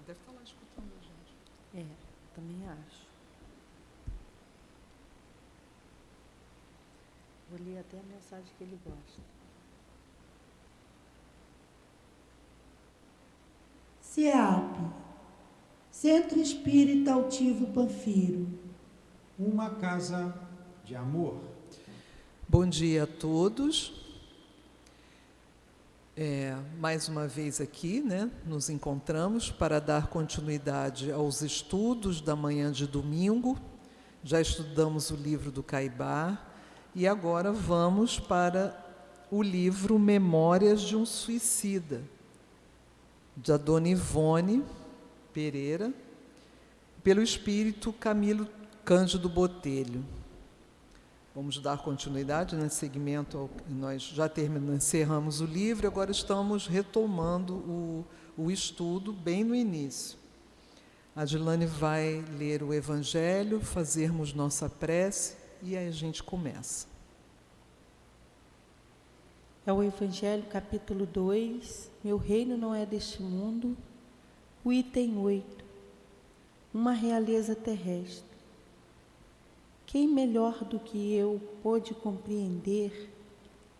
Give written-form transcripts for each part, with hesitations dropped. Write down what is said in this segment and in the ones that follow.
deve estar lá escutando a gente. Também acho. Vou ler até a mensagem que ele gosta. CEAP, Centro Espírita Altivo Panfiro. Uma casa de amor. Bom dia a todos. Mais uma vez aqui, nos encontramos para dar continuidade aos estudos da manhã de domingo. Já estudamos o livro do Caibá e agora vamos para o livro Memórias de um Suicida, da Dona Ivone Pereira, pelo espírito Camilo Cândido Botelho. Vamos dar continuidade nesse segmento ao que nós já encerramos o livro, agora estamos retomando o estudo bem no início. A Adilane vai ler o Evangelho, fazermos nossa prece e aí a gente começa. É o Evangelho, capítulo 2, Meu reino não é deste mundo, o item 8, uma realeza terrestre. Quem melhor do que eu pôde compreender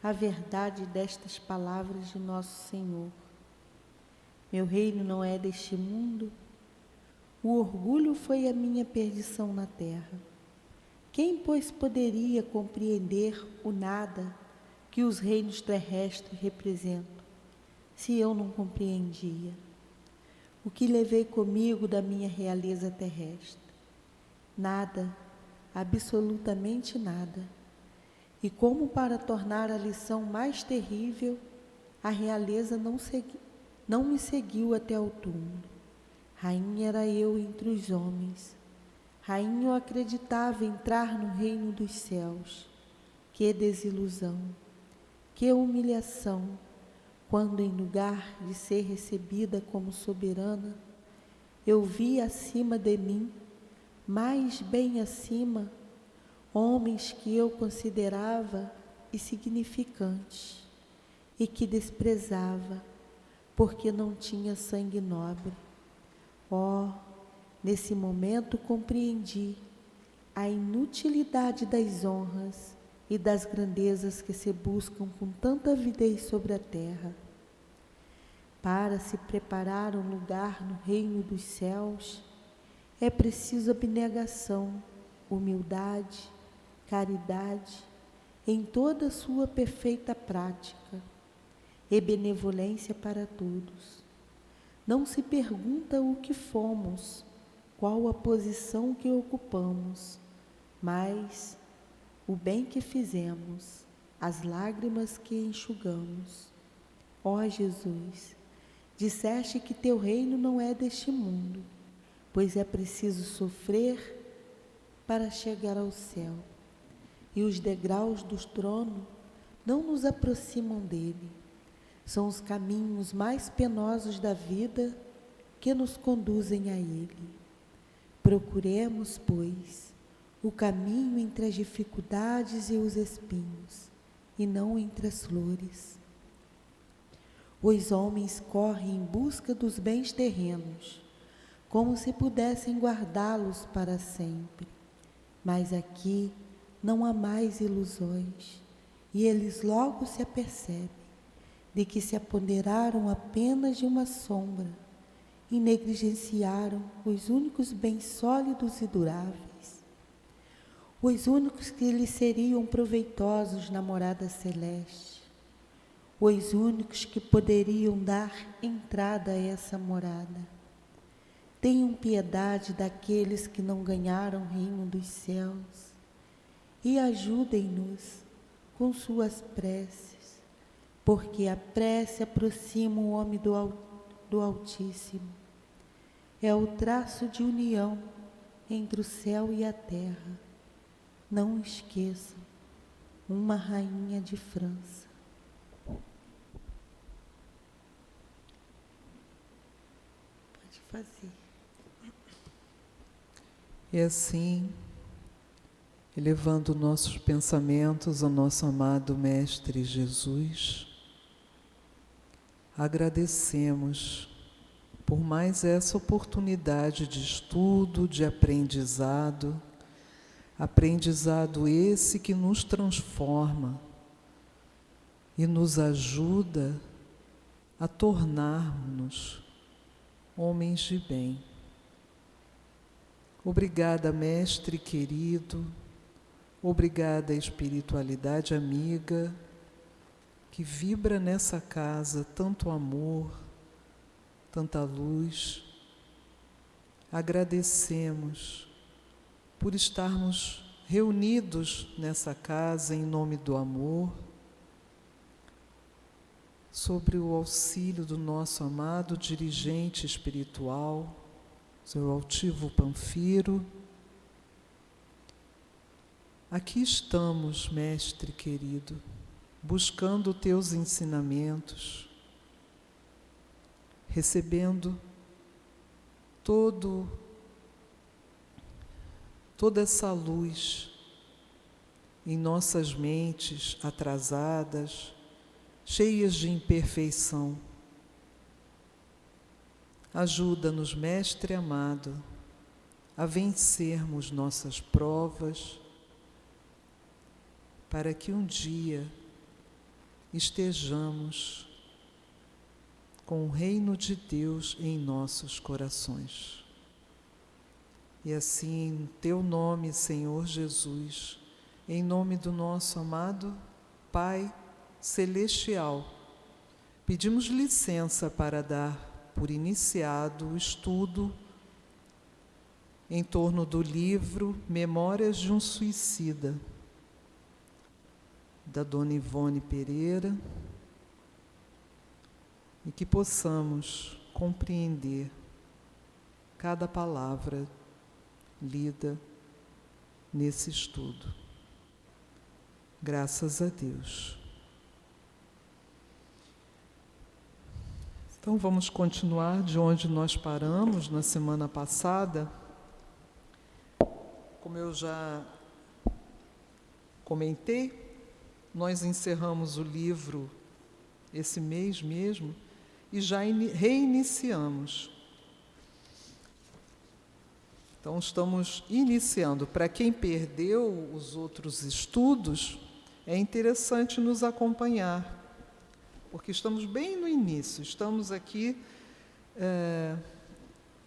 a verdade destas palavras de nosso Senhor? Meu reino não é deste mundo, o orgulho foi a minha perdição na terra. Quem, pois, poderia compreender o nada que os reinos terrestres representam, se eu não compreendia? O que levei comigo da minha realeza terrestre? Nada, absolutamente nada. E como para tornar a lição mais terrível, a realeza não me seguiu até o túmulo. Rainha era eu entre os homens. Rainha eu acreditava entrar no reino dos céus. Que desilusão, que humilhação, quando em lugar de ser recebida como soberana, eu vi acima de mim, mais bem acima, homens que eu considerava insignificantes e que desprezava, porque não tinha sangue nobre. Nesse momento compreendi a inutilidade das honras e das grandezas que se buscam com tanta avidez sobre a terra. Para se preparar um lugar no reino dos céus, é preciso abnegação, humildade, caridade, em toda a sua perfeita prática, e benevolência para todos. Não se pergunta o que fomos, qual a posição que ocupamos, mas o bem que fizemos, as lágrimas que enxugamos. Ó Jesus, disseste que teu reino não é deste mundo, pois é preciso sofrer para chegar ao céu, e os degraus do trono não nos aproximam dele. São os caminhos mais penosos da vida que nos conduzem a ele. Procuremos, pois, o caminho entre as dificuldades e os espinhos, e não entre as flores. Os homens correm em busca dos bens terrenos, como se pudessem guardá-los para sempre. Mas aqui não há mais ilusões, e eles logo se apercebem de que se apoderaram apenas de uma sombra e negligenciaram os únicos bens sólidos e duráveis, os únicos que lhes seriam proveitosos na morada celeste, os únicos que poderiam dar entrada a essa morada. Tenham piedade daqueles que não ganharam o reino dos céus e ajudem-nos com suas preces, porque a prece aproxima o homem do Altíssimo. É o traço de união entre o céu e a terra. Não esqueçam, uma rainha de França. Pode fazer. E assim, elevando nossos pensamentos ao nosso amado Mestre Jesus, agradecemos por mais essa oportunidade de estudo, de aprendizado, aprendizado esse que nos transforma e nos ajuda a tornarmos homens de bem. Obrigada, Mestre querido, obrigada, espiritualidade amiga, que vibra nessa casa tanto amor, tanta luz. Agradecemos por estarmos reunidos nessa casa em nome do amor, sobre o auxílio do nosso amado dirigente espiritual, seu altivo Panfiro. Aqui estamos, Mestre querido, buscando teus ensinamentos, recebendo toda essa luz em nossas mentes atrasadas, cheias de imperfeição. Ajuda-nos, Mestre amado, a vencermos nossas provas, para que um dia estejamos com o reino de Deus em nossos corações. E assim, em teu nome, Senhor Jesus, em nome do nosso amado Pai Celestial, pedimos licença para dar por iniciado o estudo em torno do livro Memórias de um Suicida, da Dona Ivone Pereira, e que possamos compreender cada palavra lida nesse estudo. Graças a Deus. Então vamos continuar de onde nós paramos na semana passada. Como eu já comentei, nós encerramos o livro esse mês mesmo e já reiniciamos. Então estamos iniciando. Para quem perdeu os outros estudos, é interessante nos acompanhar, porque estamos bem no início. Estamos aqui...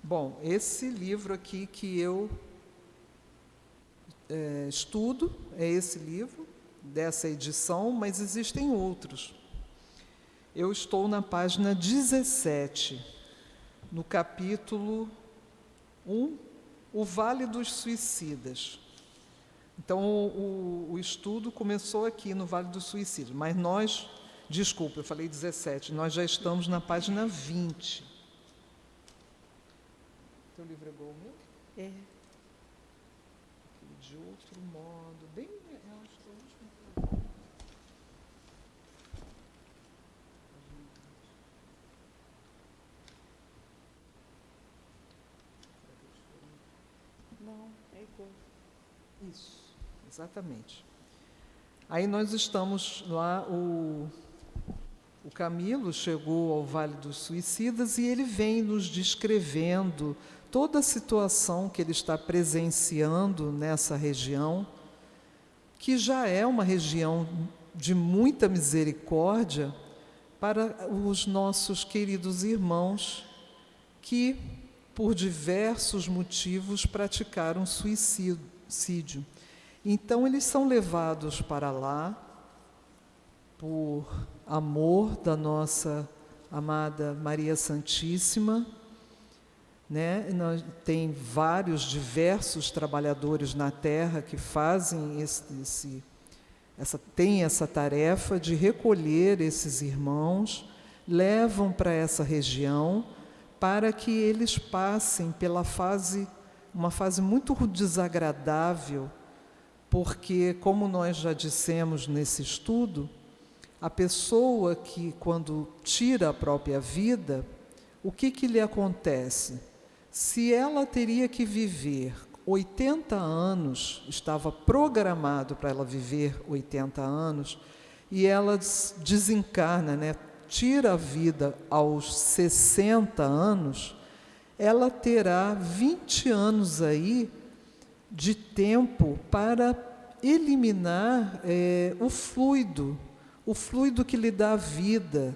Bom, esse livro aqui que eu estudo é esse livro, dessa edição, mas existem outros. Eu estou na página 17, no capítulo 1, O Vale dos Suicidas. Então, o estudo começou aqui no Vale dos Suicidas, mas nós, desculpa, eu falei 17, nós já estamos na página 20. Teu livro é igual ao meu? É. De outro modo, bem... Não, é igual. Isso, exatamente. Aí nós estamos lá, o Camilo chegou ao Vale dos Suicidas e ele vem nos descrevendo toda a situação que ele está presenciando nessa região, que já é uma região de muita misericórdia para os nossos queridos irmãos que, por diversos motivos, praticaram suicídio. Então, eles são levados para lá por amor da nossa amada Maria Santíssima, né? Tem diversos trabalhadores na terra que fazem têm essa tarefa de recolher esses irmãos, levam para essa região para que eles passem pela uma fase muito desagradável, porque, como nós já dissemos nesse estudo, a pessoa que, quando tira a própria vida, o que lhe acontece? Se ela teria que viver 80 anos, estava programado para ela viver 80 anos, e ela desencarna, né? Tira a vida aos 60 anos, ela terá 20 anos aí de tempo para eliminar o fluido que lhe dá vida,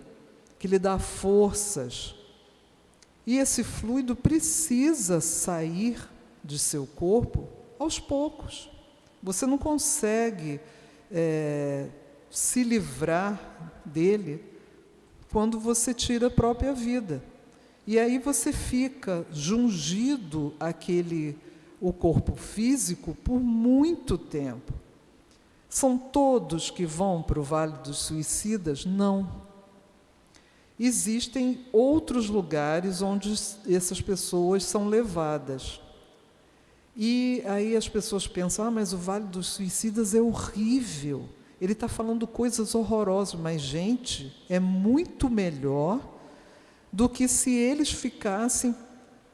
que lhe dá forças. E esse fluido precisa sair de seu corpo aos poucos. Você não consegue se livrar dele quando você tira a própria vida. E aí você fica jungido o corpo físico por muito tempo. São todos que vão para o Vale dos Suicidas? Não. Existem outros lugares onde essas pessoas são levadas. E aí as pessoas pensam, mas o Vale dos Suicidas é horrível. Ele está falando coisas horrorosas, mas, gente, é muito melhor do que se eles ficassem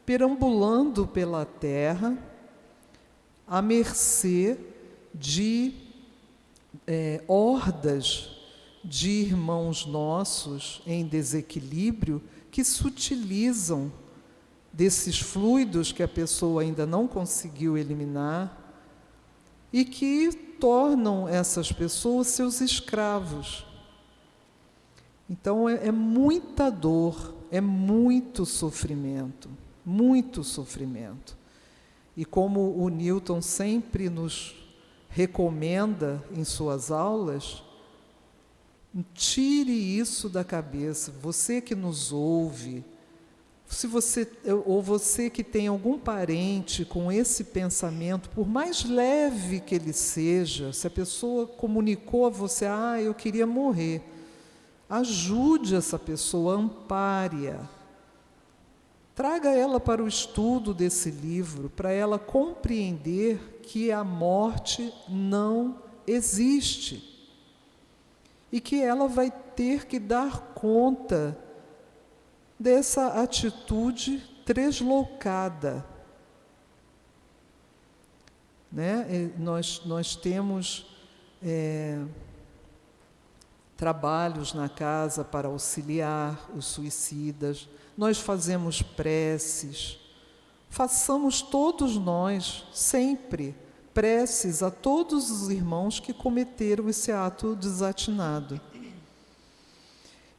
perambulando pela terra à mercê de hordas de irmãos nossos em desequilíbrio que se utilizam desses fluidos que a pessoa ainda não conseguiu eliminar e que tornam essas pessoas seus escravos. Então é muita dor, é muito sofrimento, muito sofrimento. E como o Newton sempre nos recomenda em suas aulas, tire isso da cabeça. Você que nos ouve, ou você que tem algum parente com esse pensamento, por mais leve que ele seja, se a pessoa comunicou a você, eu queria morrer, ajude essa pessoa, ampare-a. Traga ela para o estudo desse livro, para ela compreender que a morte não existe. E que ela vai ter que dar conta dessa atitude deslocada. Né? Nós temos trabalhos na casa para auxiliar os suicidas, nós fazemos preces, façamos todos nós, sempre, preces a todos os irmãos que cometeram esse ato desatinado.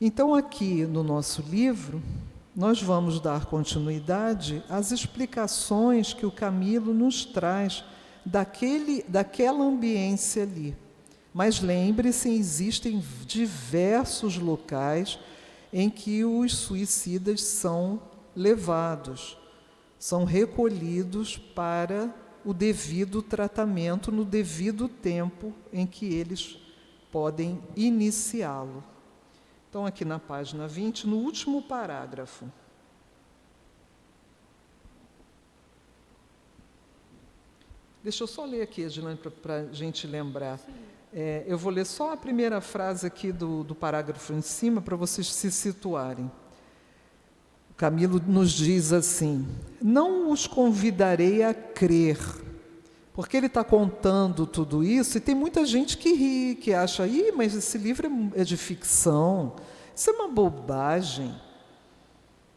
Então, aqui no nosso livro, nós vamos dar continuidade às explicações que o Camilo nos traz daquela ambiência ali. Mas lembre-se, existem diversos locais em que os suicidas são levados, são recolhidos para o devido tratamento no devido tempo em que eles podem iniciá-lo. Então, aqui na página 20, no último parágrafo. Deixa eu só ler aqui, Edilane, para a gente lembrar. Eu vou ler só a primeira frase aqui do parágrafo em cima, para vocês se situarem. O Camilo nos diz assim: não os convidarei a crer, porque ele está contando tudo isso, e tem muita gente que ri, que acha, mas esse livro é de ficção, isso é uma bobagem.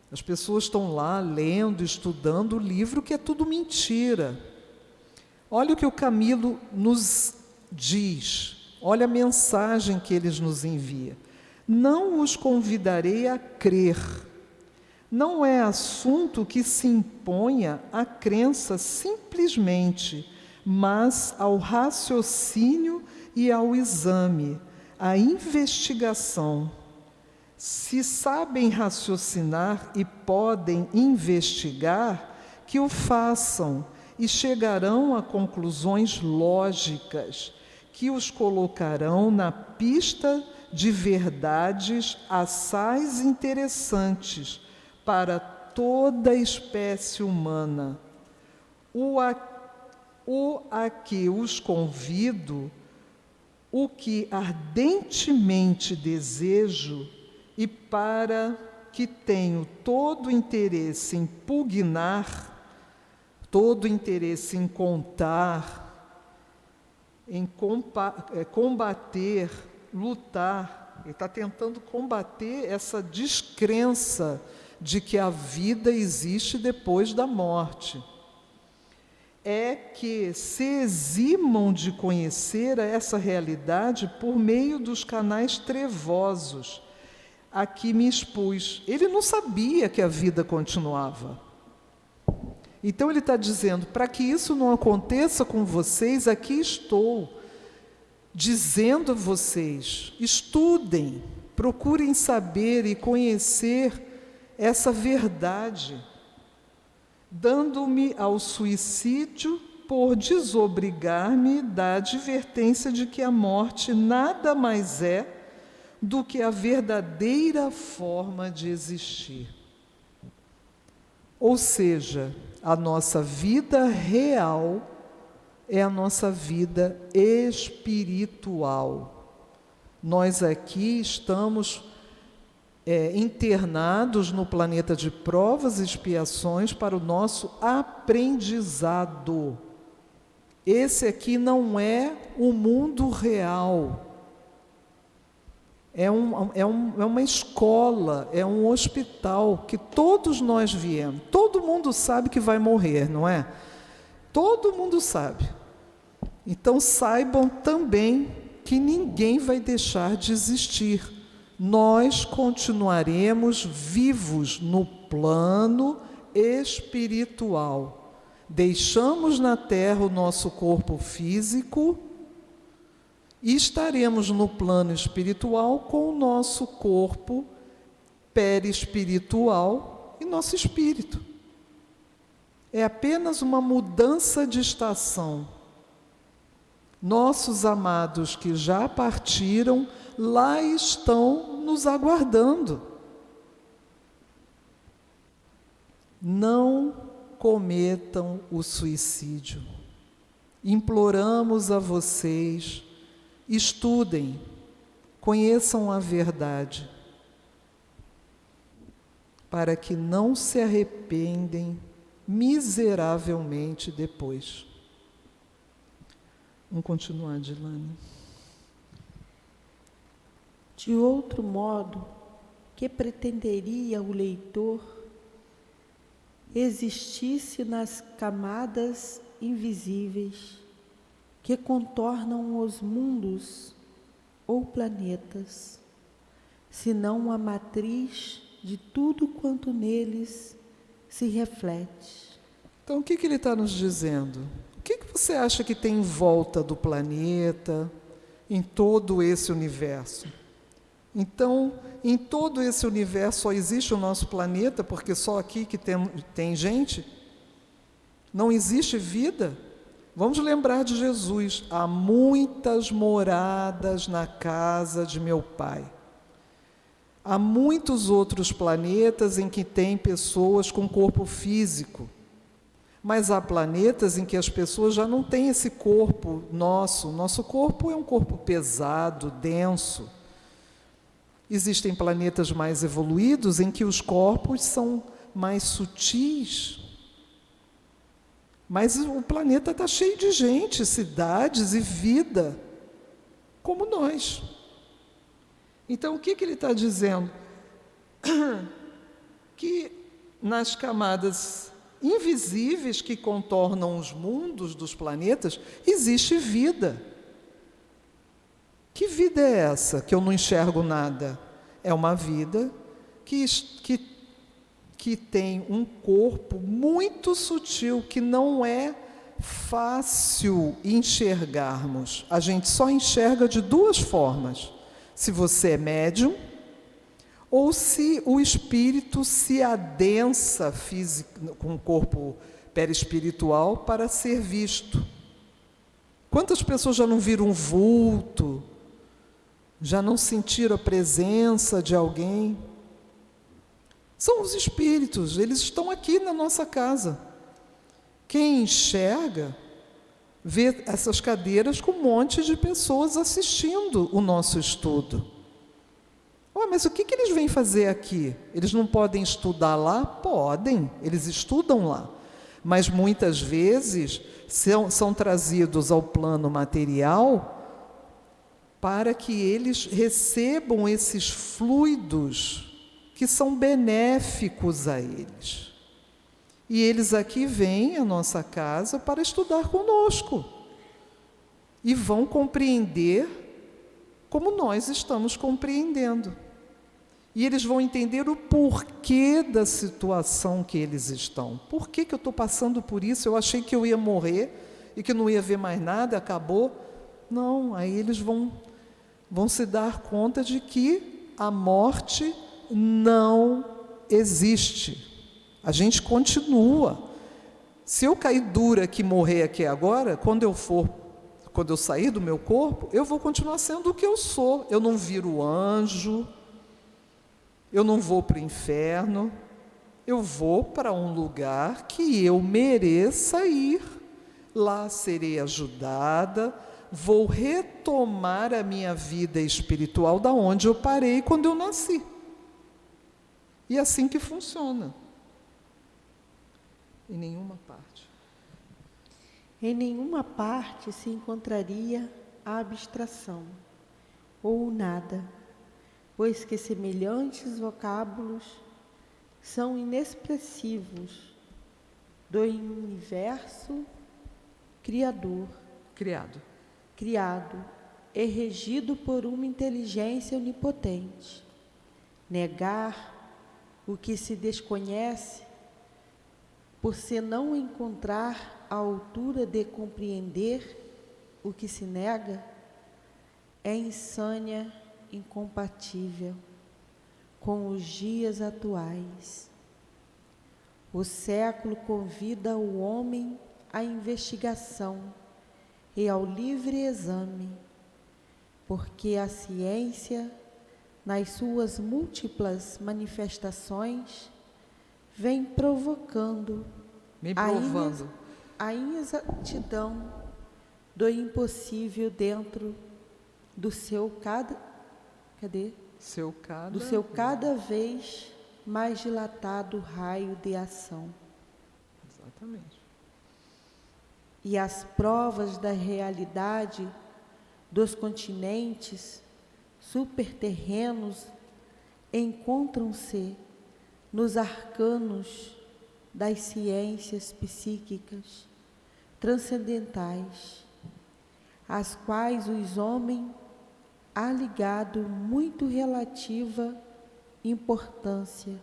As pessoas estão lá lendo, estudando o livro, que é tudo mentira. Olha o que o Camilo nos diz, olha a mensagem que ele nos envia. Não os convidarei a crer. Não é assunto que se imponha à crença simplesmente, mas ao raciocínio e ao exame, à investigação. Se sabem raciocinar e podem investigar, que o façam e chegarão a conclusões lógicas, que os colocarão na pista de verdades assaz interessantes para toda a espécie humana. O a que os convido, o que ardentemente desejo e para que tenho todo interesse em pugnar, todo interesse em contar, em combater, lutar. Ele está tentando combater essa descrença de que a vida existe depois da morte. É que se eximam de conhecer essa realidade por meio dos canais trevosos a que me expus. Ele não sabia que a vida continuava. Então ele está dizendo, para que isso não aconteça com vocês, aqui estou, dizendo a vocês, estudem, procurem saber e conhecer essa verdade, dando-me ao suicídio por desobrigar-me da advertência de que a morte nada mais é do que a verdadeira forma de existir. Ou seja, a nossa vida real é a nossa vida espiritual. Nós aqui estamos internados no planeta de provas e expiações para o nosso aprendizado. Esse aqui não é o mundo real. É uma escola, é um hospital que todos nós viemos. Todo mundo sabe que vai morrer, não é? Todo mundo sabe. Então saibam também que ninguém vai deixar de existir. Nós continuaremos vivos no plano espiritual. Deixamos na Terra o nosso corpo físico e estaremos no plano espiritual com o nosso corpo perispiritual e nosso espírito. É apenas uma mudança de estação. Nossos amados que já partiram, lá estão nos aguardando. Não cometam o suicídio. Imploramos a vocês, estudem, conheçam a verdade, para que não se arrependem miseravelmente depois. Vamos continuar, Dilane. De outro modo, que pretenderia o leitor existisse nas camadas invisíveis que contornam os mundos ou planetas, senão a matriz de tudo quanto neles se reflete? Então, o que ele está nos dizendo? O que você acha que tem em volta do planeta, em todo esse universo? Então, em todo esse universo só existe o nosso planeta, porque só aqui que tem gente? Não existe vida? Vamos lembrar de Jesus. Há muitas moradas na casa de meu Pai. Há muitos outros planetas em que tem pessoas com corpo físico. Mas há planetas em que as pessoas já não têm esse corpo nosso. Nosso corpo é um corpo pesado, denso. Existem planetas mais evoluídos em que os corpos são mais sutis. Mas o planeta está cheio de gente, cidades e vida, como nós. Então, o que ele está dizendo? Que nas camadas invisíveis que contornam os mundos dos planetas, existe vida. Que vida é essa que eu não enxergo nada? É uma vida que tem um corpo muito sutil, que não é fácil enxergarmos. A gente só enxerga de duas formas. Se você é médium, ou se o espírito se adensa com o corpo perispiritual para ser visto. Quantas pessoas já não viram um vulto? Já não sentiram a presença de alguém? São os espíritos, eles estão aqui na nossa casa. Quem enxerga, vê essas cadeiras com um monte de pessoas assistindo o nosso estudo. Mas o que eles vêm fazer aqui? Eles não podem estudar lá? Podem, eles estudam lá. Mas muitas vezes são trazidos ao plano material para que eles recebam esses fluidos que são benéficos a eles. E eles aqui vêm à nossa casa para estudar conosco. E vão compreender como nós estamos compreendendo. E eles vão entender o porquê da situação que eles estão. Por que eu estou passando por isso? Eu achei que eu ia morrer e que não ia ver mais nada, acabou. Não, aí eles vão se dar conta de que a morte não existe. A gente continua. Se eu cair dura aqui, morrer aqui agora, quando eu sair do meu corpo, eu vou continuar sendo o que eu sou. Eu não viro anjo, eu não vou para o inferno, eu vou para um lugar que eu mereça ir. Lá serei ajudada, vou retomar a minha vida espiritual da onde eu parei quando eu nasci. E é assim que funciona. Em nenhuma parte. Em nenhuma parte se encontraria a abstração, ou o nada, pois que semelhantes vocábulos são inexpressivos do universo criado e regido por uma inteligência onipotente. Negar o que se desconhece, por se não encontrar a altura de compreender o que se nega, é insânia incompatível com os dias atuais. O século convida o homem à investigação e ao livre exame, porque a ciência, nas suas múltiplas manifestações, vem provocando a inexatidão do impossível dentro do seu cada vez mais dilatado raio de ação. Exatamente. E as provas da realidade dos continentes superterrenos encontram-se nos arcanos das ciências psíquicas transcendentais, às quais os homens há ligado muito relativa importância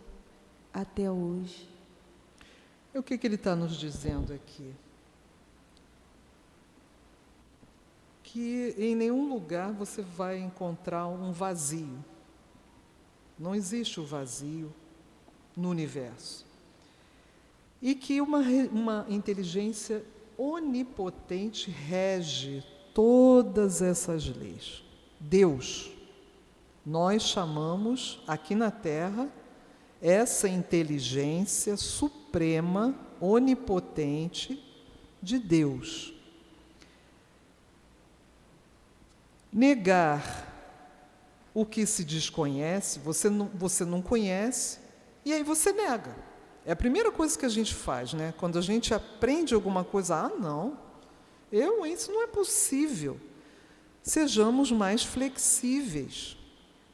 até hoje. O que ele está nos dizendo aqui? Que em nenhum lugar você vai encontrar um vazio. Não existe o vazio no universo. E que uma inteligência onipotente rege todas essas leis. Deus. Nós chamamos aqui na Terra essa inteligência suprema, onipotente de Deus. Negar o que se desconhece, você não conhece, e aí você nega. É a primeira coisa que a gente faz, né? Quando a gente aprende alguma coisa, não, isso não é possível. Sejamos mais flexíveis.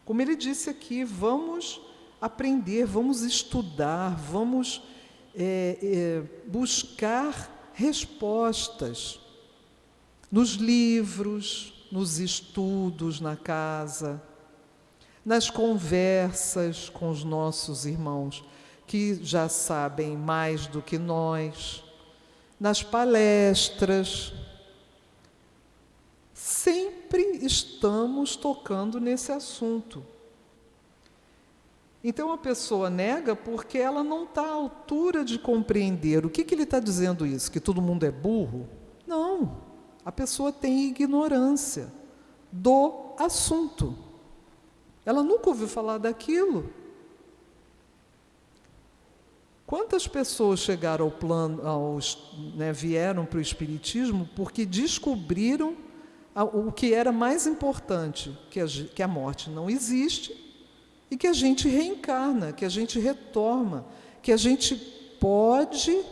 Como ele disse aqui, vamos aprender, vamos estudar, vamos buscar respostas nos livros, nos estudos na casa, nas conversas com os nossos irmãos que já sabem mais do que nós, nas palestras. Sempre estamos tocando nesse assunto. Então a pessoa nega porque ela não está à altura de compreender. O que ele está dizendo isso? Que todo mundo é burro? Não, a pessoa tem ignorância do assunto. Ela nunca ouviu falar daquilo. Quantas pessoas chegaram ao plano, vieram para o Espiritismo porque descobriram o que era mais importante, que a morte não existe e que a gente reencarna, que a gente retorna, que a gente pode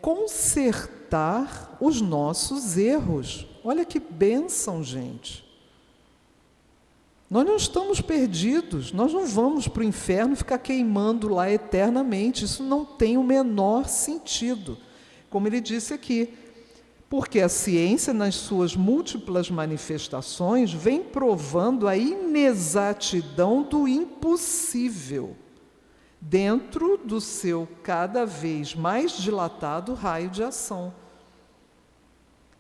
consertar os nossos erros. Olha que bênção, gente. Nós não estamos perdidos, nós não vamos para o inferno ficar queimando lá eternamente. Isso não tem o menor sentido, como ele disse aqui. Porque a ciência, nas suas múltiplas manifestações, vem provando a inexatidão do impossível dentro do seu cada vez mais dilatado raio de ação.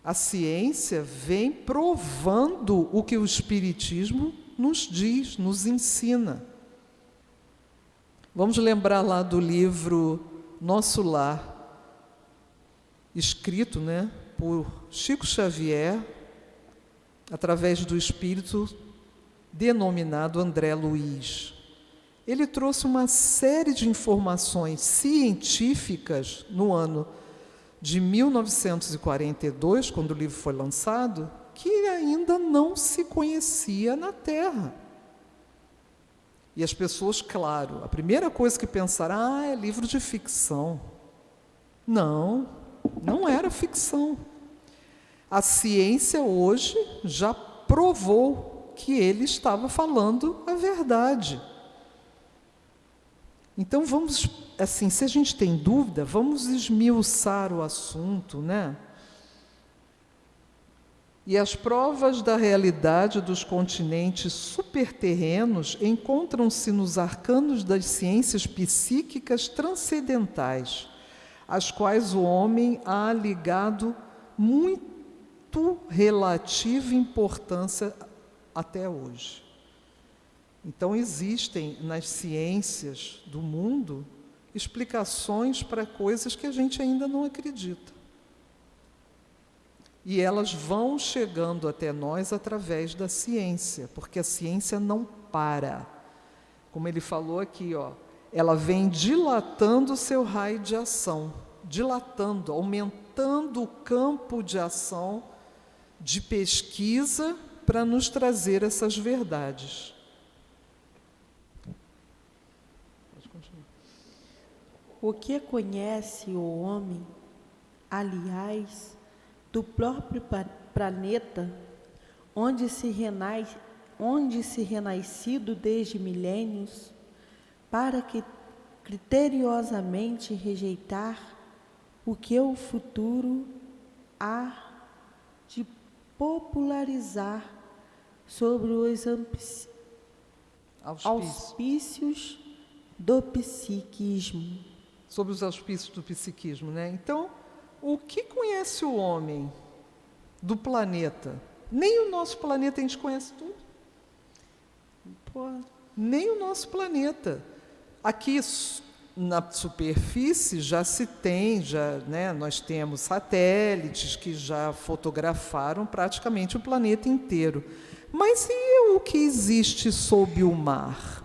A ciência vem provando o que o Espiritismo nos diz, nos ensina. Vamos lembrar lá do livro Nosso Lar, escrito, por Chico Xavier, através do espírito denominado André Luiz. Ele trouxe uma série de informações científicas no ano de 1942, quando o livro foi lançado, que ainda não se conhecia na Terra. E as pessoas, claro, a primeira coisa que pensaram, é livro de ficção. Não, não era ficção. A ciência hoje já provou que ele estava falando a verdade. Então vamos, assim, se a gente tem dúvida, vamos esmiuçar o assunto, E as provas da realidade dos continentes superterrenos encontram-se nos arcanos das ciências psíquicas transcendentais, às quais o homem há ligado muito relativa importância até hoje. Então, existem nas ciências do mundo explicações para coisas que a gente ainda não acredita. E elas vão chegando até nós através da ciência, porque a ciência não para. Como ele falou aqui, ela vem dilatando o seu raio de ação, dilatando, aumentando o campo de ação, de pesquisa, para nos trazer essas verdades. O que conhece o homem, aliás, do próprio planeta, onde se renascido desde milênios, para que criteriosamente rejeitar o que o futuro há de popularizar sobre os auspícios do psiquismo. Sobre os auspícios do psiquismo, Então, o que conhece o homem do planeta? Nem o nosso planeta a gente conhece tudo. Nem o nosso planeta. Aqui na superfície já se tem, nós temos satélites que já fotografaram praticamente o planeta inteiro. Mas e o que existe sob o mar?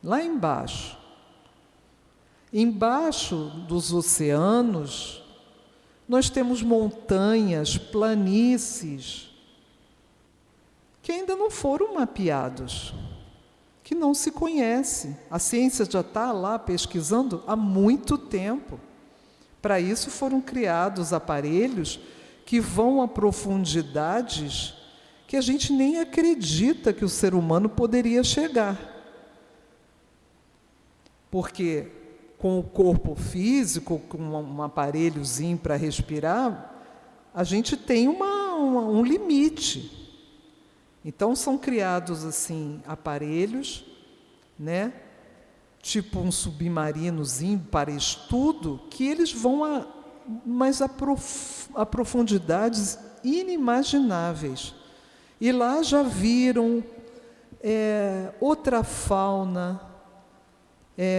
Lá embaixo. Embaixo dos oceanos, nós temos montanhas, planícies, que ainda não foram mapeados, que não se conhece. A ciência já está lá pesquisando há muito tempo. Para isso foram criados aparelhos que vão a profundidades que a gente nem acredita que o ser humano poderia chegar. Porque com o corpo físico, com um aparelhozinho para respirar, a gente tem um limite. Então, são criados assim aparelhos, tipo um submarinozinho para estudo, que eles vão a profundidades inimagináveis. E lá já viram outra fauna,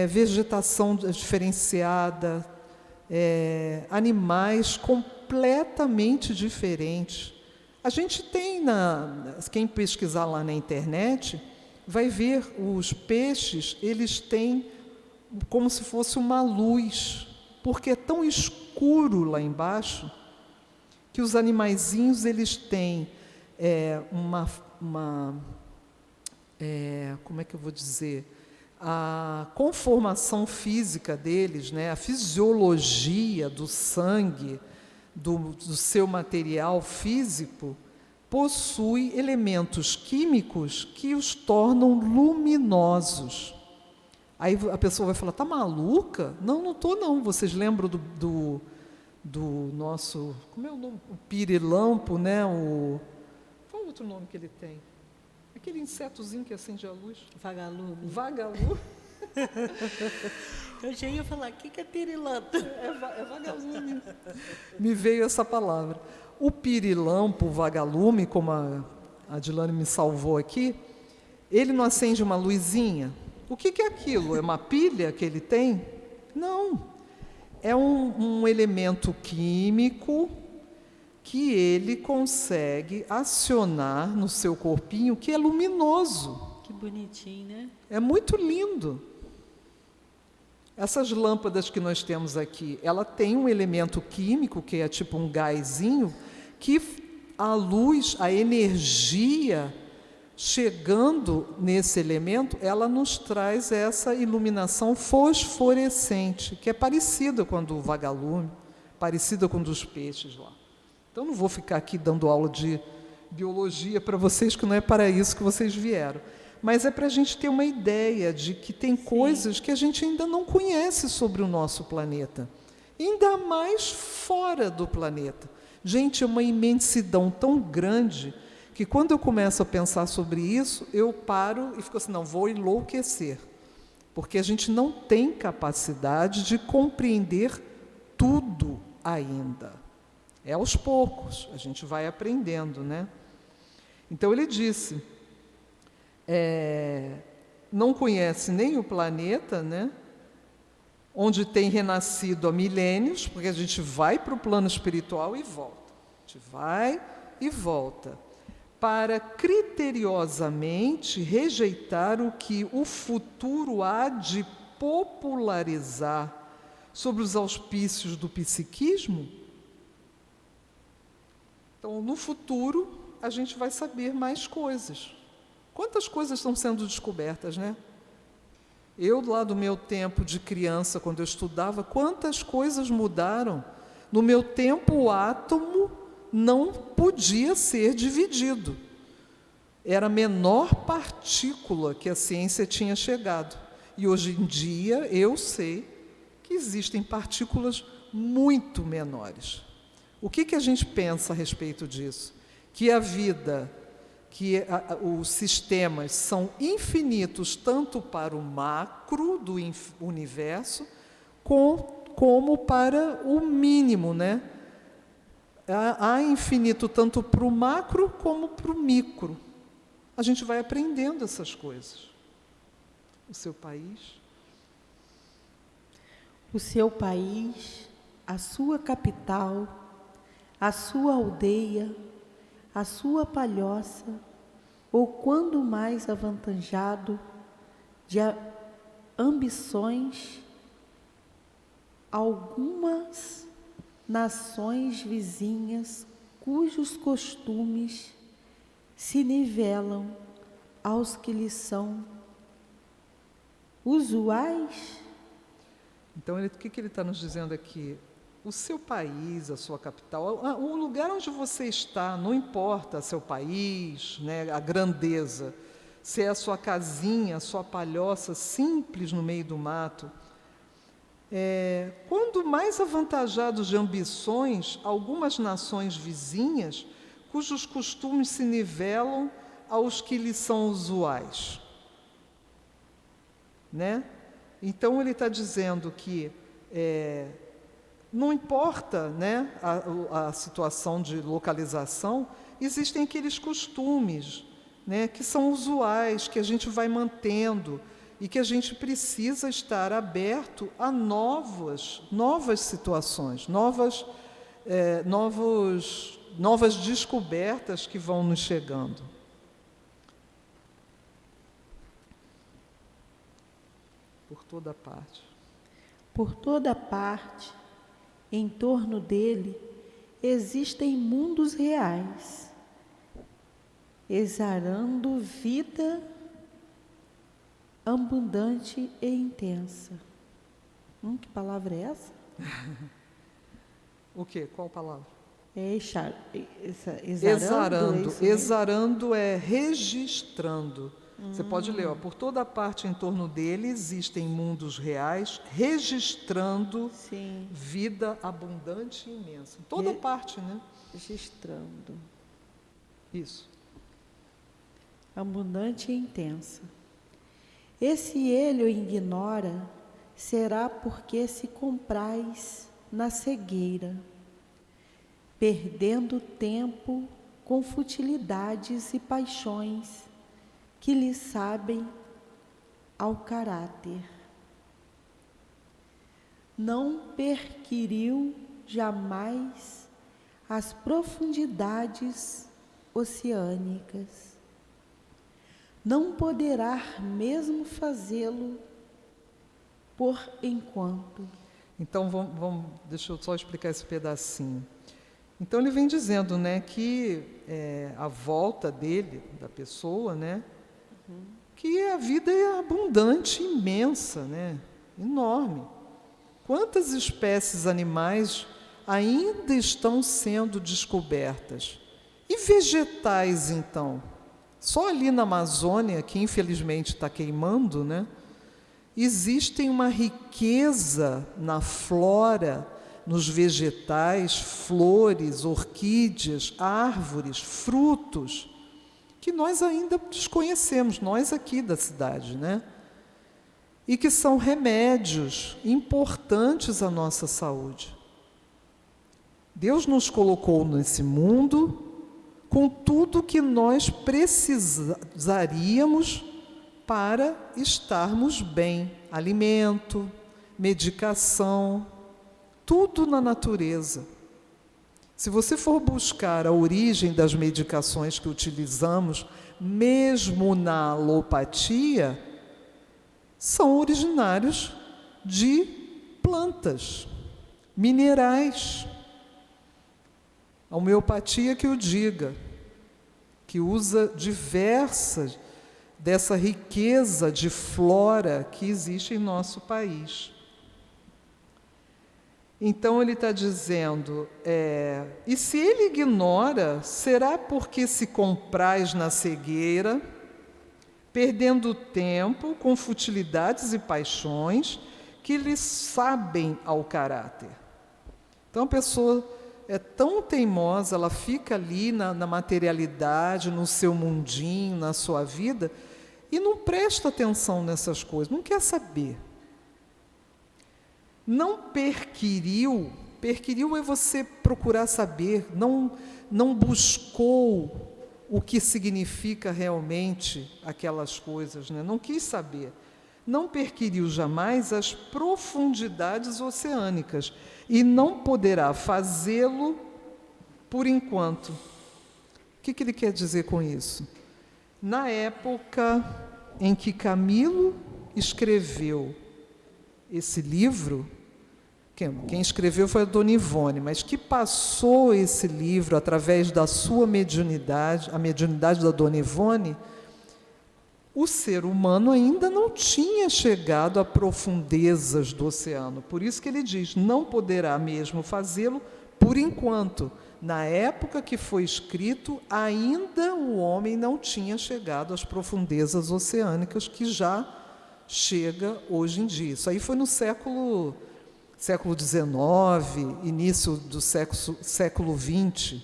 vegetação diferenciada, animais completamente diferentes. A gente tem, quem pesquisar lá na internet, vai ver os peixes, eles têm como se fosse uma luz, porque é tão escuro lá embaixo, que os animaizinhos, eles têm como é que eu vou dizer? A conformação física deles, a fisiologia do sangue, do seu material físico, possui elementos químicos que os tornam luminosos. Aí a pessoa vai falar, tá maluca? Não, não estou não. Vocês lembram do nosso, como é o nome? O pirilampo, né? Qual é o outro nome que ele tem? Aquele insetozinho que acende a luz. Vagalume. Vagalume. Eu já ia falar, o que é pirilampo? É vagalume. Me veio essa palavra. O pirilampo, o vagalume, como a Adilane me salvou aqui, ele não acende uma luzinha? O que é aquilo? É uma pilha que ele tem? Não. É um elemento químico que ele consegue acionar no seu corpinho, que é luminoso. Que bonitinho, né? É muito lindo. Essas lâmpadas que nós temos aqui, ela tem um elemento químico, que é tipo um gásinho, que a luz, a energia chegando nesse elemento, ela nos traz essa iluminação fosforescente, que é parecida com a do vagalume, parecida com a dos peixes lá. Então, não vou ficar aqui dando aula de biologia para vocês, que não é para isso que vocês vieram. Mas é para a gente ter uma ideia de que tem coisas que a gente ainda não conhece sobre o nosso planeta. Ainda mais fora do planeta. Gente, é uma imensidão tão grande que quando eu começo a pensar sobre isso, eu paro e fico assim, não, vou enlouquecer. Porque a gente não tem capacidade de compreender tudo ainda. É aos poucos, a gente vai aprendendo, né? Então ele disse, não conhece nem o planeta, né? Onde tem renascido há milênios, porque a gente vai para o plano espiritual e volta. A gente vai e volta. Para criteriosamente rejeitar o que o futuro há de popularizar sobre os auspícios do psiquismo. Então, no futuro, a gente vai saber mais coisas. Quantas coisas estão sendo descobertas, né? Eu, lá do meu tempo de criança, quando eu estudava, quantas coisas mudaram. No meu tempo, o átomo não podia ser dividido. Era a menor partícula que a ciência tinha chegado. E hoje em dia, eu sei que existem partículas muito menores. O que a gente pensa a respeito disso? Que a vida, os sistemas são infinitos tanto para o macro do universo como para o mínimo, né? Há infinito tanto para o macro como para o micro. A gente vai aprendendo essas coisas. O seu país? O seu país, a sua capital, a sua aldeia, a sua palhoça, ou quando mais avantajado de ambições, algumas nações vizinhas cujos costumes se nivelam aos que lhes são usuais. Então, o que ele está nos dizendo aqui? O seu país, a sua capital, o lugar onde você está, não importa seu país, né, a grandeza, se é a sua casinha, a sua palhoça simples no meio do mato. Quando mais avantajados de ambições, algumas nações vizinhas, cujos costumes se nivelam aos que lhes são usuais. Né? Então, ele está dizendo que não importa, né, a situação de localização, existem aqueles costumes, né, que são usuais, que a gente vai mantendo e que a gente precisa estar aberto a novas situações, novas descobertas que vão nos chegando. Por toda parte. Por toda parte, em torno dele, existem mundos reais, exarando vida abundante e intensa. Que palavra é essa? O quê? Qual palavra? Exarando. Exarando é registrando. Você pode ler, ó, por toda a parte em torno dele existem mundos reais, registrando Sim, vida abundante e imensa. Em toda parte, né? registrando. Isso. Abundante e intensa. E se ele o ignora, será porque se compraz na cegueira, perdendo tempo com futilidades e paixões que lhe sabem ao caráter. Não perquiriu jamais as profundidades oceânicas. Não poderá mesmo fazê-lo por enquanto. Então, deixa eu só explicar esse pedacinho. Então, ele vem dizendo, né, que a volta dele, da pessoa, né, que a vida é abundante, imensa, né, enorme. Quantas espécies animais ainda estão sendo descobertas? E vegetais, então? Só ali na Amazônia, que infelizmente está queimando, né, existe uma riqueza na flora, nos vegetais, flores, orquídeas, árvores, frutos, que nós ainda desconhecemos, nós aqui da cidade, né? E que são remédios importantes à nossa saúde. Deus nos colocou nesse mundo com tudo que nós precisaríamos para estarmos bem. Alimento, medicação, tudo na natureza. Se você for buscar a origem das medicações que utilizamos, mesmo na alopatia, são originários de plantas, minerais. A homeopatia que o diga, que usa diversas dessa riqueza de flora que existe em nosso país. Então ele está dizendo, e se ele ignora, será porque se compraz na cegueira, perdendo tempo com futilidades e paixões que lhe sabem ao caráter. Então a pessoa é tão teimosa, ela fica ali na materialidade, no seu mundinho, na sua vida, e não presta atenção nessas coisas, não quer saber. Não perquiriu é você procurar saber, não buscou o que significa realmente aquelas coisas, né? Não quis saber. Não perquiriu jamais as profundidades oceânicas e não poderá fazê-lo por enquanto. O que ele quer dizer com isso? Na época em que Camilo escreveu esse livro, quem escreveu foi a Dona Ivone, mas que passou esse livro através da sua mediunidade, a mediunidade da Dona Ivone, o ser humano ainda não tinha chegado a profundezas do oceano. Por isso que ele diz, não poderá mesmo fazê-lo por enquanto. Na época que foi escrito, ainda o homem não tinha chegado às profundezas oceânicas que já chega hoje em dia. Isso aí foi no século XIX, início do século XX,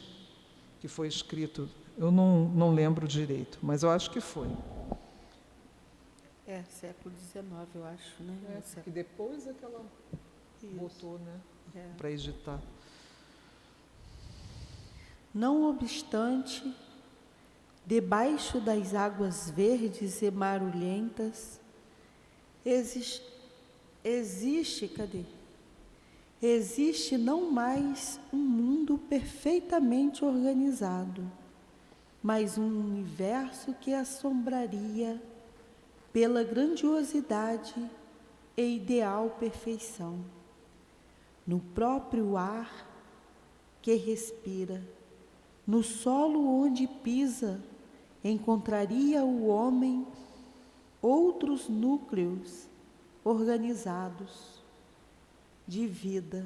que foi escrito. Eu não lembro direito, mas eu acho que foi. Século XIX, eu acho, né? Que depois é que ela botou, né, para editar. Não obstante, debaixo das águas verdes e marulhentas, existe não mais um mundo perfeitamente organizado, mas um universo que assombraria pela grandiosidade e ideal perfeição. No próprio ar que respira, no solo onde pisa, encontraria o homem outros núcleos organizados de vida,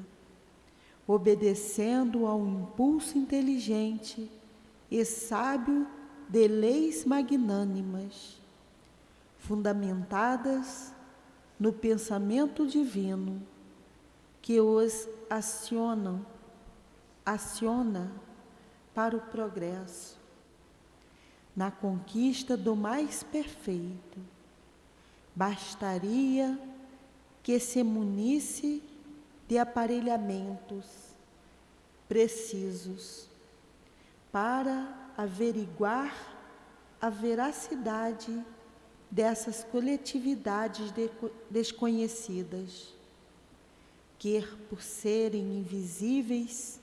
obedecendo ao impulso inteligente e sábio de leis magnânimas, fundamentadas no pensamento divino, que os aciona para o progresso, na conquista do mais perfeito. Bastaria que se munisse de aparelhamentos precisos para averiguar a veracidade dessas coletividades desconhecidas, que, por serem invisíveis,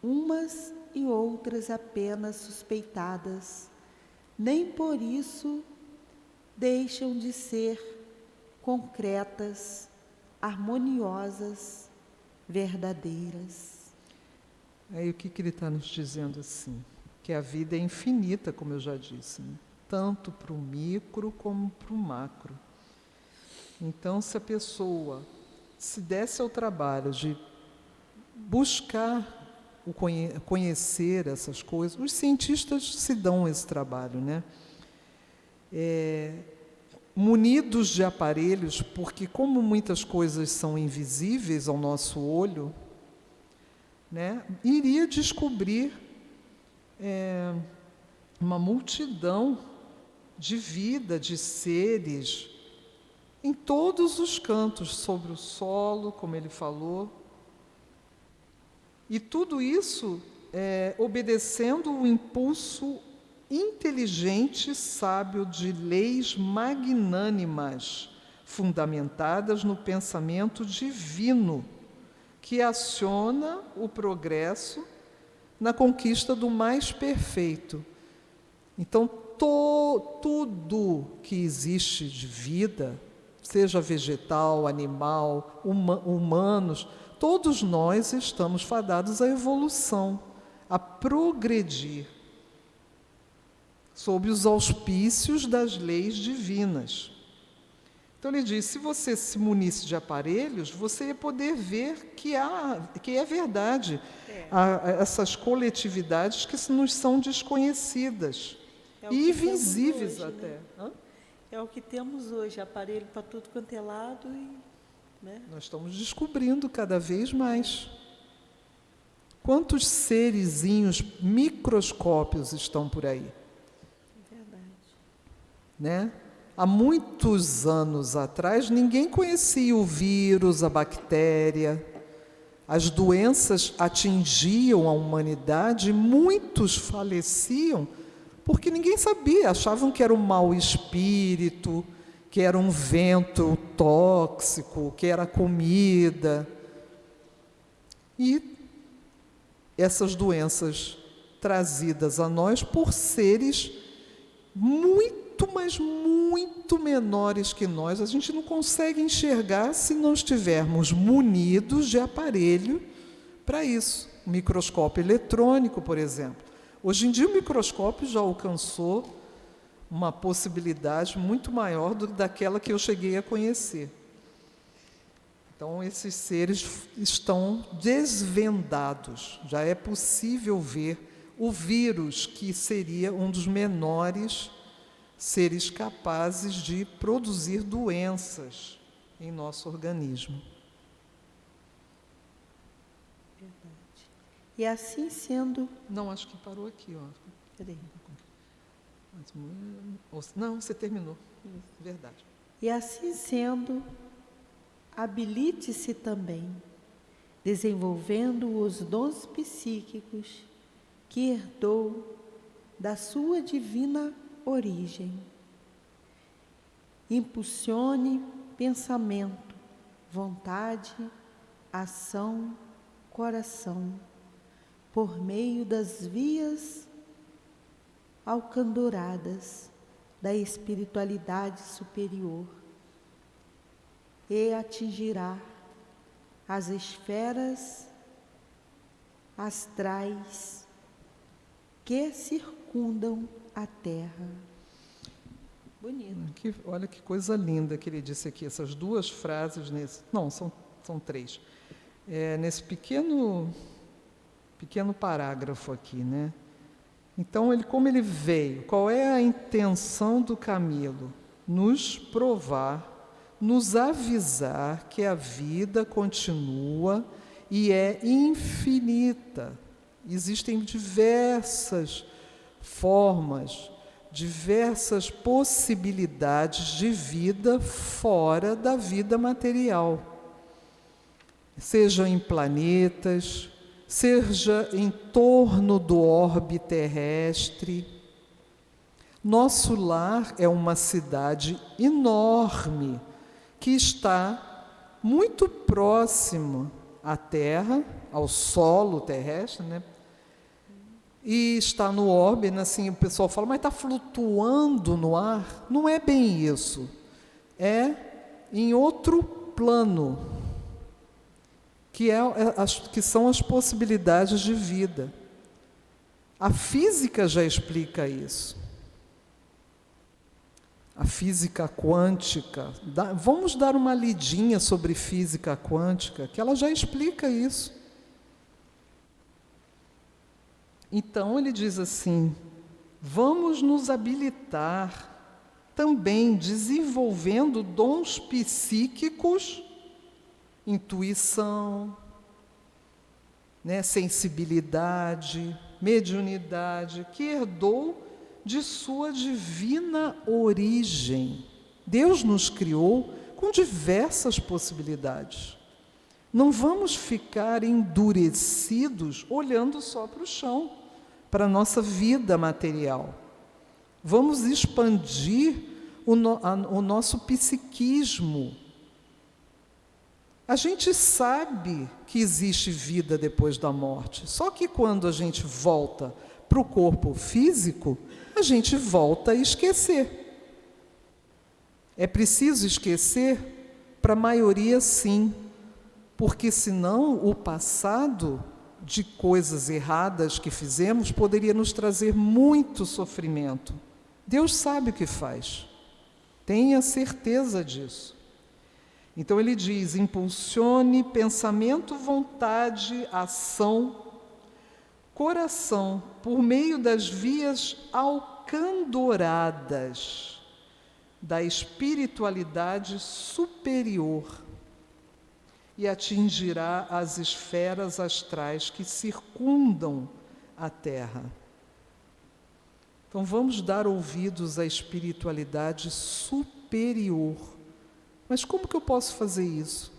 umas e outras apenas suspeitadas, nem por isso deixam de ser concretas, harmoniosas, verdadeiras. Aí o que ele está nos dizendo assim? Que a vida é infinita, como eu já disse, né? Tanto para o micro como para o macro. Então, se a pessoa se desse ao trabalho de buscar conhecer essas coisas, os cientistas se dão esse trabalho, né? Munidos de aparelhos, porque como muitas coisas são invisíveis ao nosso olho, né, iria descobrir uma multidão de vida, de seres, em todos os cantos, sobre o solo, como ele falou. E tudo isso obedecendo o impulso inteligente, sábio de leis magnânimas, fundamentadas no pensamento divino, que aciona o progresso na conquista do mais perfeito. Então, tudo que existe de vida, seja vegetal, animal, humanos, todos nós estamos fadados à evolução, a progredir, sob os auspícios das leis divinas. Então ele diz, se você se munisse de aparelhos, você ia poder ver que é verdade, essas coletividades que nos são desconhecidas e invisíveis hoje, até. né? É o que temos hoje, aparelho para tudo quanto é lado. Né? Nós estamos descobrindo cada vez mais. Quantos serezinhos, microscópios estão por aí? Né? Há muitos anos atrás, ninguém conhecia o vírus, a bactéria. As doenças atingiam a humanidade e muitos faleciam porque ninguém sabia. Achavam que era um mau espírito, que era um vento tóxico, que era comida. E essas doenças trazidas a nós por seres mas muito menores que nós, a gente não consegue enxergar se não estivermos munidos de aparelho para isso. O microscópio eletrônico, por exemplo. Hoje em dia o microscópio já alcançou uma possibilidade muito maior do que daquela que eu cheguei a conhecer. Então, esses seres estão desvendados. Já é possível ver o vírus, que seria um dos menores seres capazes de produzir doenças em nosso organismo. Verdade. E assim sendo... Não, acho que parou aqui, ó. Peraí. Não, você terminou. Verdade. E assim sendo, habilite-se também, desenvolvendo os dons psíquicos que herdou da sua divina origem. Impulsione pensamento, vontade, ação, coração, por meio das vias alcandoradas da espiritualidade superior, e atingirá as esferas astrais que circundam a Terra. Bonito. Olha que coisa linda que ele disse aqui, essas duas frases nesse. Não, são três. nesse pequeno parágrafo aqui, né? Então, como ele veio, qual é a intenção do Camilo? Nos provar, nos avisar que a vida continua e é infinita. Existem diversas formas, diversas possibilidades de vida fora da vida material. Seja em planetas, seja em torno do orbe terrestre. Nosso lar é uma cidade enorme que está muito próxima à Terra, ao solo terrestre, né? E está no orbe, assim, o pessoal fala, mas está flutuando no ar? Não é bem isso. É em outro plano, que são as possibilidades de vida. A física já explica isso. A física quântica. Vamos dar uma lidinha sobre física quântica, que ela já explica isso. Então ele diz assim, vamos nos habilitar também desenvolvendo dons psíquicos, intuição, né, sensibilidade, mediunidade, que herdou de sua divina origem. Deus nos criou com diversas possibilidades. Não vamos ficar endurecidos olhando só para o chão, para a nossa vida material. Vamos expandir o nosso psiquismo. A gente sabe que existe vida depois da morte, só que quando a gente volta para o corpo físico, a gente volta a esquecer. É preciso esquecer? Para a maioria, sim, porque senão o passado de coisas erradas que fizemos poderia nos trazer muito sofrimento. Deus sabe o que faz, tenha certeza disso. Então ele diz, impulsione pensamento, vontade, ação, coração, por meio das vias alcandoradas da espiritualidade superior e atingirá as esferas astrais que circundam a Terra. Então vamos dar ouvidos à espiritualidade superior. Mas como que eu posso fazer isso?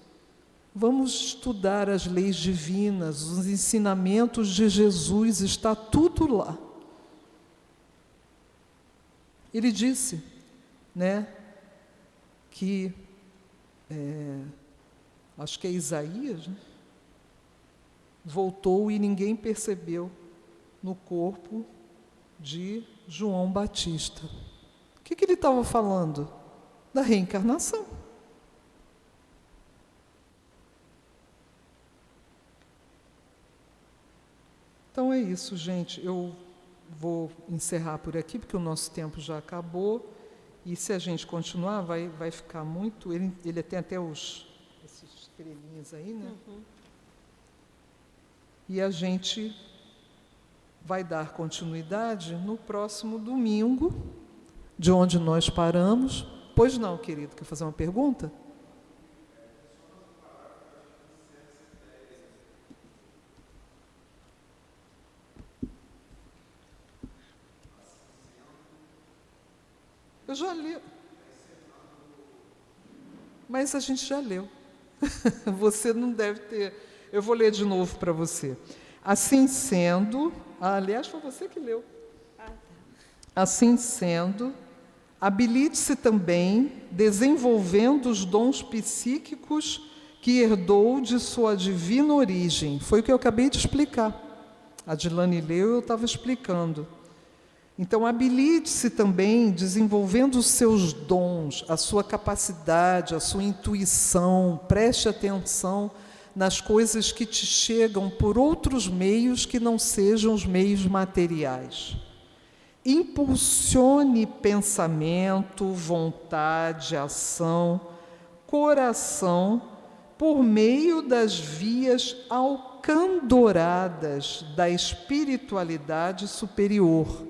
Vamos estudar as leis divinas, os ensinamentos de Jesus, está tudo lá. Ele disse, né, que, acho que é Isaías, né, voltou e ninguém percebeu no corpo de João Batista. O que ele estava falando? Da reencarnação. Então é isso, gente. Eu vou encerrar por aqui, porque o nosso tempo já acabou. E se a gente continuar, vai ficar muito... Ele tem até esses estrelinhas aí, né? Uhum. E a gente vai dar continuidade no próximo domingo, de onde nós paramos. Pois não, querido, quer fazer uma pergunta? Eu já li. Mas a gente já leu. Você não deve ter... Eu vou ler de novo para você. Assim sendo... aliás, foi você que leu. Assim sendo, habilite-se também desenvolvendo os dons psíquicos que herdou de sua divina origem. Foi o que eu acabei de explicar. A Dilane leu e eu estava explicando. Então, habilite-se também desenvolvendo os seus dons, a sua capacidade, a sua intuição. Preste atenção nas coisas que te chegam por outros meios que não sejam os meios materiais. Impulsione pensamento, vontade, ação, coração, por meio das vias alcandoradas da espiritualidade superior.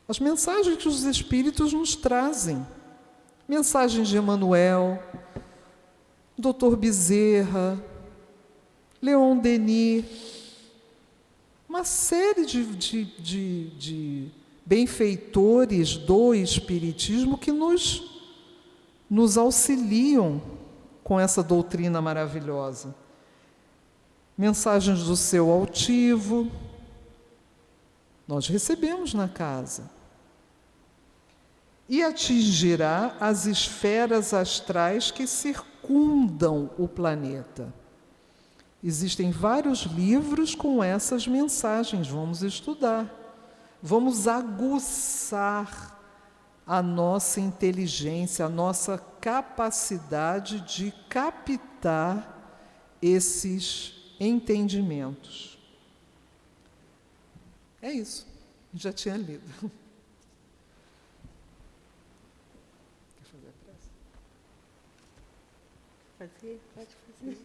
As mensagens que os Espíritos nos trazem, mensagens de Emmanuel, Dr. Bezerra, Leon Denis, uma série de benfeitores do Espiritismo que nos auxiliam com essa doutrina maravilhosa. Mensagens do seu altivo, nós recebemos na casa. E atingirá as esferas astrais que circundam o planeta. Existem vários livros com essas mensagens, vamos estudar. Vamos aguçar a nossa inteligência, a nossa capacidade de captar esses entendimentos. É isso, já tinha lido. Quer fazer a prece? Pode fazer.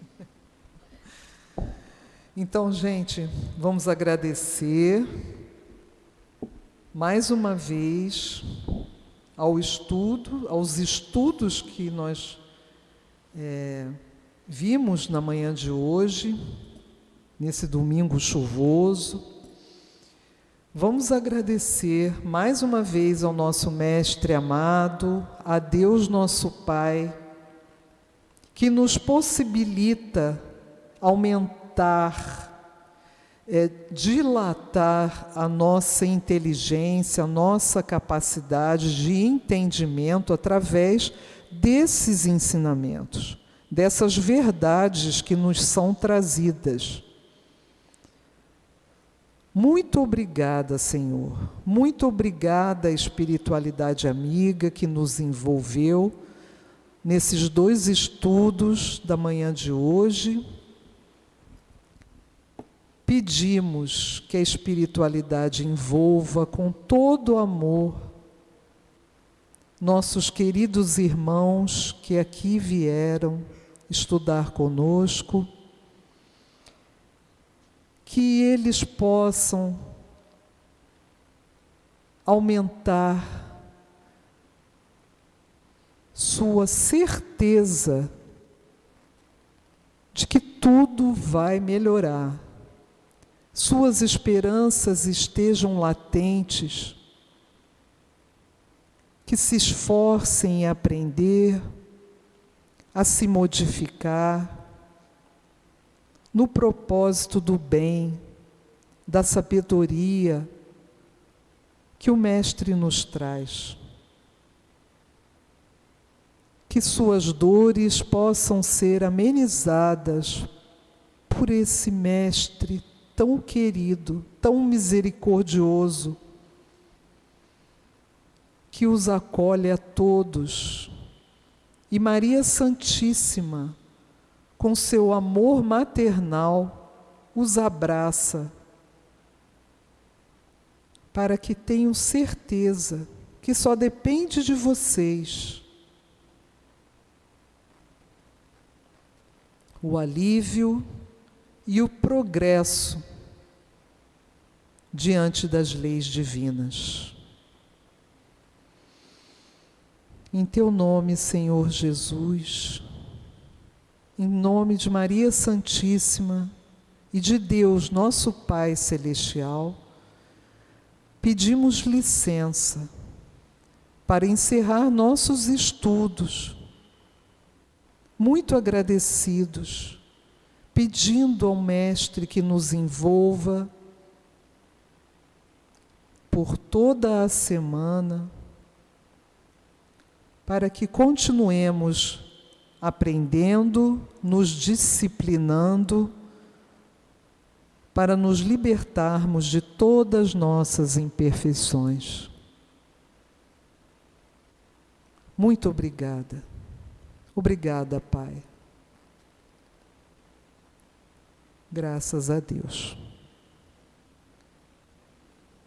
Então, gente, vamos agradecer mais uma vez aos estudos que nós vimos na manhã de hoje, nesse domingo chuvoso. Vamos agradecer mais uma vez ao nosso Mestre amado, a Deus nosso Pai, que nos possibilita aumentar, dilatar a nossa inteligência, a nossa capacidade de entendimento através desses ensinamentos, dessas verdades que nos são trazidas. Muito obrigada, Senhor. Muito obrigada à espiritualidade amiga que nos envolveu nesses 2 estudos da manhã de hoje. Pedimos que a espiritualidade envolva com todo o amor nossos queridos irmãos que aqui vieram estudar conosco, que eles possam aumentar sua certeza de que tudo vai melhorar. Suas esperanças estejam latentes, que se esforcem em aprender, a se modificar, no propósito do bem, da sabedoria que o Mestre nos traz. Que suas dores possam ser amenizadas por esse Mestre tão querido, tão misericordioso, que os acolhe a todos. E Maria Santíssima, com seu amor maternal, os abraça, para que tenham certeza que só depende de vocês o alívio e o progresso diante das leis divinas. Em teu nome, Senhor Jesus, em nome de Maria Santíssima e de Deus, nosso Pai Celestial, pedimos licença para encerrar nossos estudos, muito agradecidos, pedindo ao Mestre que nos envolva por toda a semana, para que continuemos aprendendo, nos disciplinando, para nos libertarmos de todas nossas imperfeições. Muito obrigada. Obrigada, Pai. Graças a Deus.